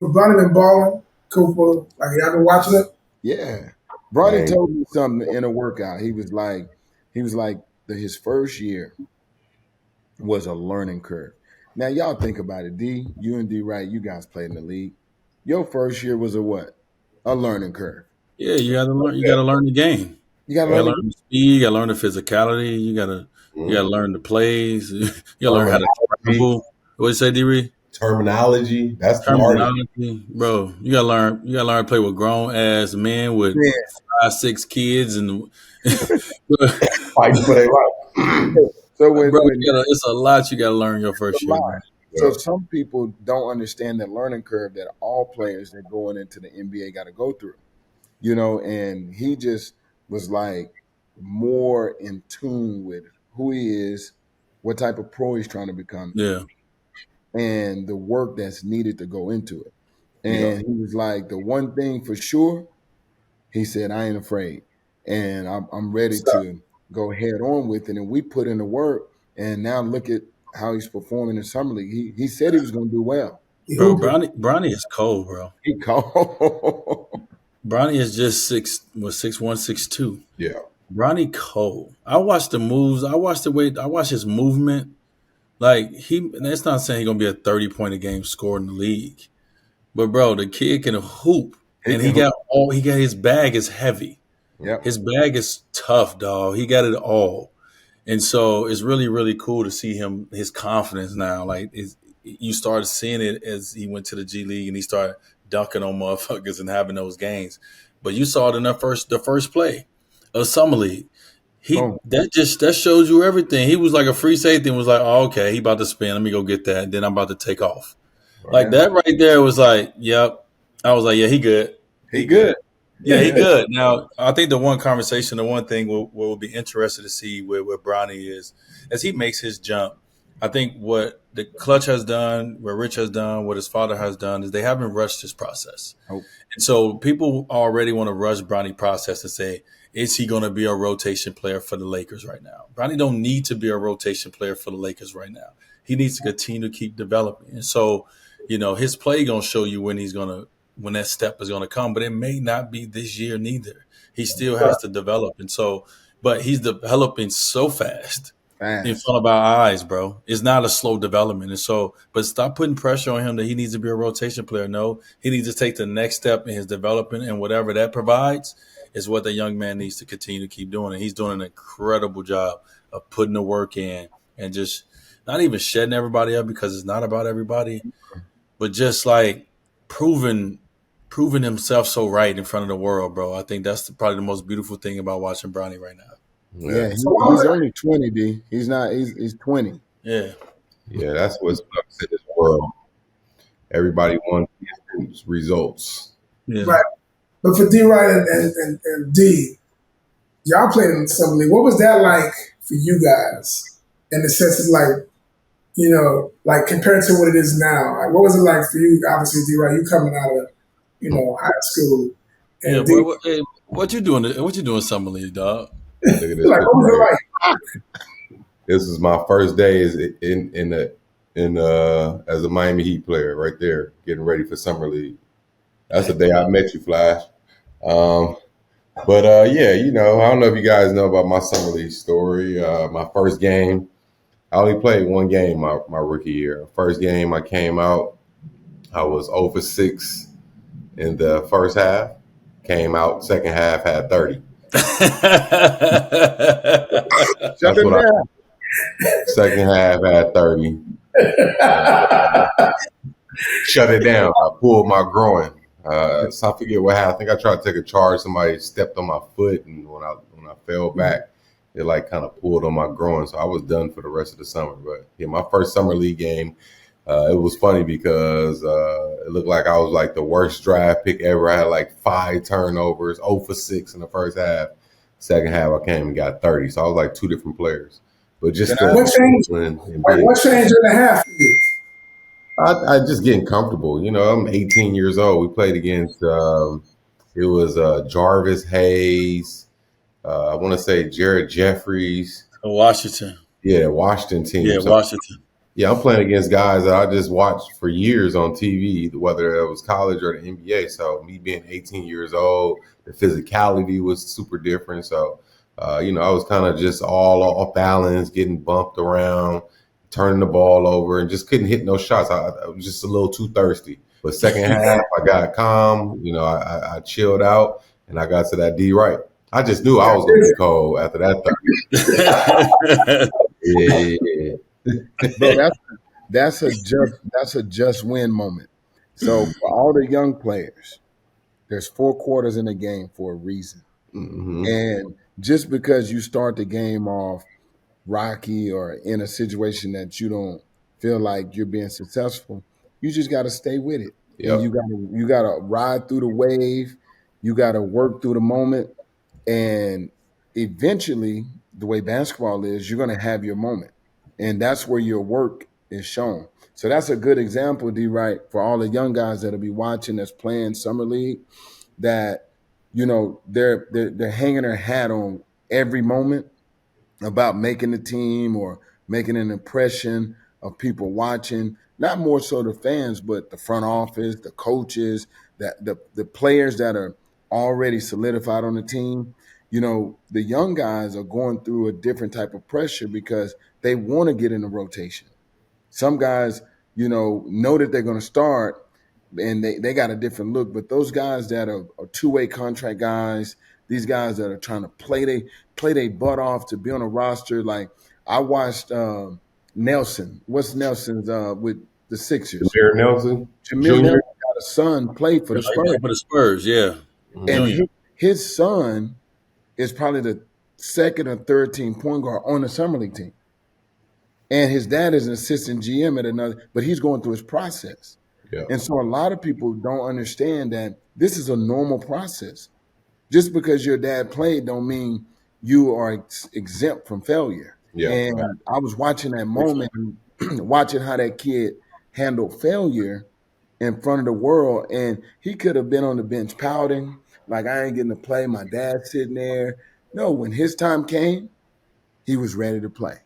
Bronny been balling. Cooper, like y'all been watching it. Yeah. Bronny Man, told me something in a workout. He was like his first year was a learning curve. Now y'all think about it. You and D Wright, you guys played in the league. Your first year was a what? A learning curve. Yeah, you got to learn. You got to learn the game. You gotta You got learn to the learn the speed. You got to learn the physicality. You got to learn the plays. You got to learn how to terminology, travel. What you say, D. terminology. That's the hardest. Terminology, bro. You gotta learn. You gotta learn to play with grown ass men with man. 5, 6 kids, and Fighting for their life. So bro, when it's a lot you gotta learn your a first year, lot. bro. Yeah. So some people don't understand that learning curve that all players that going into the NBA got to go through. And he just was like more in tune with who he is, what type of pro he's trying to become, Yeah, and the work that's needed to go into it. Yeah. And he was like, the one thing for sure, he said, I ain't afraid. And I'm ready Stuff. to go head on with it. And we put in the work. And now look at how he's performing in summer league. He said he was going to do well. He bro. hooping. Bronny is cold, bro. He called. Bronny is just 6'1", 6'2". Yeah. Bronny cold. I watched the moves. I watched the way. I watched his movement. Like that's not saying he's gonna be a 30 point a game scorer in the league, but bro, the kid can hoop, He and can hoop. he got his bag is heavy. Yep. His bag is tough, dog. He got it all. And so it's really, really cool to see his confidence now. Like you started seeing it as he went to the G League and he started dunking on motherfuckers and having those games. But you saw it in the first play of summer league. Boom. That shows you everything. He was like a free safety and was like, oh, okay, he about to spin. Let me go get that. And then I'm about to take off. Like Yeah. that right there was like, yep. I was like, yeah, he good. He good. Yeah, he good. Now, I think the one thing we'll be interested to see with Bronny is as he makes his jump. I think what the Clutch has done, what Rich has done, what his father has done is they haven't rushed his process. Oh, And so people already want to rush Bronny process and say, is he going to be a rotation player for the Lakers right now? Bronny don't need to be a rotation player for the Lakers right now. He needs to continue to keep developing. And so, his play going to show you when that step is going to come, but it may not be this year neither. He still has to develop. And so, but he's developing so fast in fast. front of our eyes, bro. It's not a slow development. And so, but stop putting pressure on him that he needs to be a rotation player. No, he needs to take the next step in his development, and whatever that provides is what the young man needs to continue to keep doing. And he's doing an incredible job of putting the work in and just not even shedding everybody up because it's not about everybody, but just like proving himself so right in front of the world, bro. I think that's probably the most beautiful thing about watching Bronny right now. Yeah. Yeah, he's only 20, D. He's not. He's 20. Yeah, Yeah. That's what's sucks in this world. Everybody wants results. yeah. Right. But for D Wright and D, y'all played in summer league. What was that like for you guys? In the sense of like, like compared to what it is now. Like, what was it like for you? Obviously, D Wright, you coming out of, high school, Yeah, and boy. D, What you doing? What you doing, summer league, dog? Look at this like, picture what was right it here. like? This is my first day as a Miami Heat player right there, getting ready for summer league. That's the day I met you, Flash. Um, but yeah, I don't know if you guys know about my summer league story. My first game, I only played one game my rookie year. First game I came out, I was 0 for 6 in the first half. Came out second half, had 30. Shut That's him what I down. second half had 30. And shut it down. I pulled my groin. So I forget what happened. I think I tried to take a charge. Somebody stepped on my foot, and when I fell back, it like kind of pulled on my groin. So I was done for the rest of the summer. But yeah, my first summer league game, it was funny because it looked like I was like the worst draft pick ever. I had like 5 turnovers, 0 for 6 in the first half. Second half, I came and got 30. So I was like 2 different players. But just Can I- What changed? and Like, being what changed in the half for you? I just getting comfortable. I'm 18 years old. We played against it was Jarvis Hayes. I want to say Jared Jeffries. Washington. Yeah, Washington Yeah, team. So Washington. Yeah, I'm playing against guys that I just watched for years on TV, whether it was college or the NBA. So me being 18 years old, the physicality was super different. So, I was kind of just all off balance, getting bumped around, turning the ball over, and just couldn't hit no shots. I was just a little too thirsty. But second half, I got calm. I chilled out, and I got to that D right. I just knew I was going to be cold after that 30. Yeah, yeah, Bro, that's a just win moment. So for all the young players, there's 4 quarters in a game for a reason. hmm And just because you start the game off rocky or in a situation that you don't feel like you're being successful, you just got to stay with it. And Yep. you got to ride through the wave. You got to work through the moment, and eventually, the way basketball is, you're going to have your moment, and that's where your work is shown. So that's a good example, D. Wright, for all the young guys that'll be watching that's playing summer league. That they're hanging their hat on every moment about making the team or making an impression of people watching, not more so the fans, but the front office, the coaches, that the players that are already solidified on the team. The young guys are going through a different type of pressure because they want to get in the rotation. Some guys, know that they're going to start and they got a different look. But those guys that are two-way contract guys, these guys that are trying to play their butt off to be on a roster. Like I watched Nelson. What's Nelson's with the Sixers? Jameer Nelson Jameer Jr. Nelson got a son played for the He Spurs, played for the Spurs, yeah. and Mhm. Junior. his son is probably the second or third team point guard on the summer league team. And his dad is an assistant GM at another, but he's going through his process. Yeah. And so a lot of people don't understand that this is a normal process. Just because your dad played don't mean you are exempt from failure. Yeah. And I was watching that moment, watching how that kid handled failure in front of the world. And he could have been on the bench pouting, like, I ain't getting to play. My dad's sitting there. No, when his time came, he was ready to play.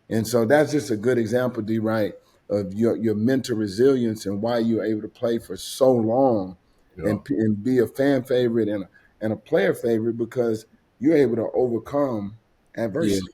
And so that's just a good example, D. Wright, of your mental resilience and why you're able to play for so long Yeah. and be a fan favorite and a player favorite because you're able to overcome Yeah. adversity.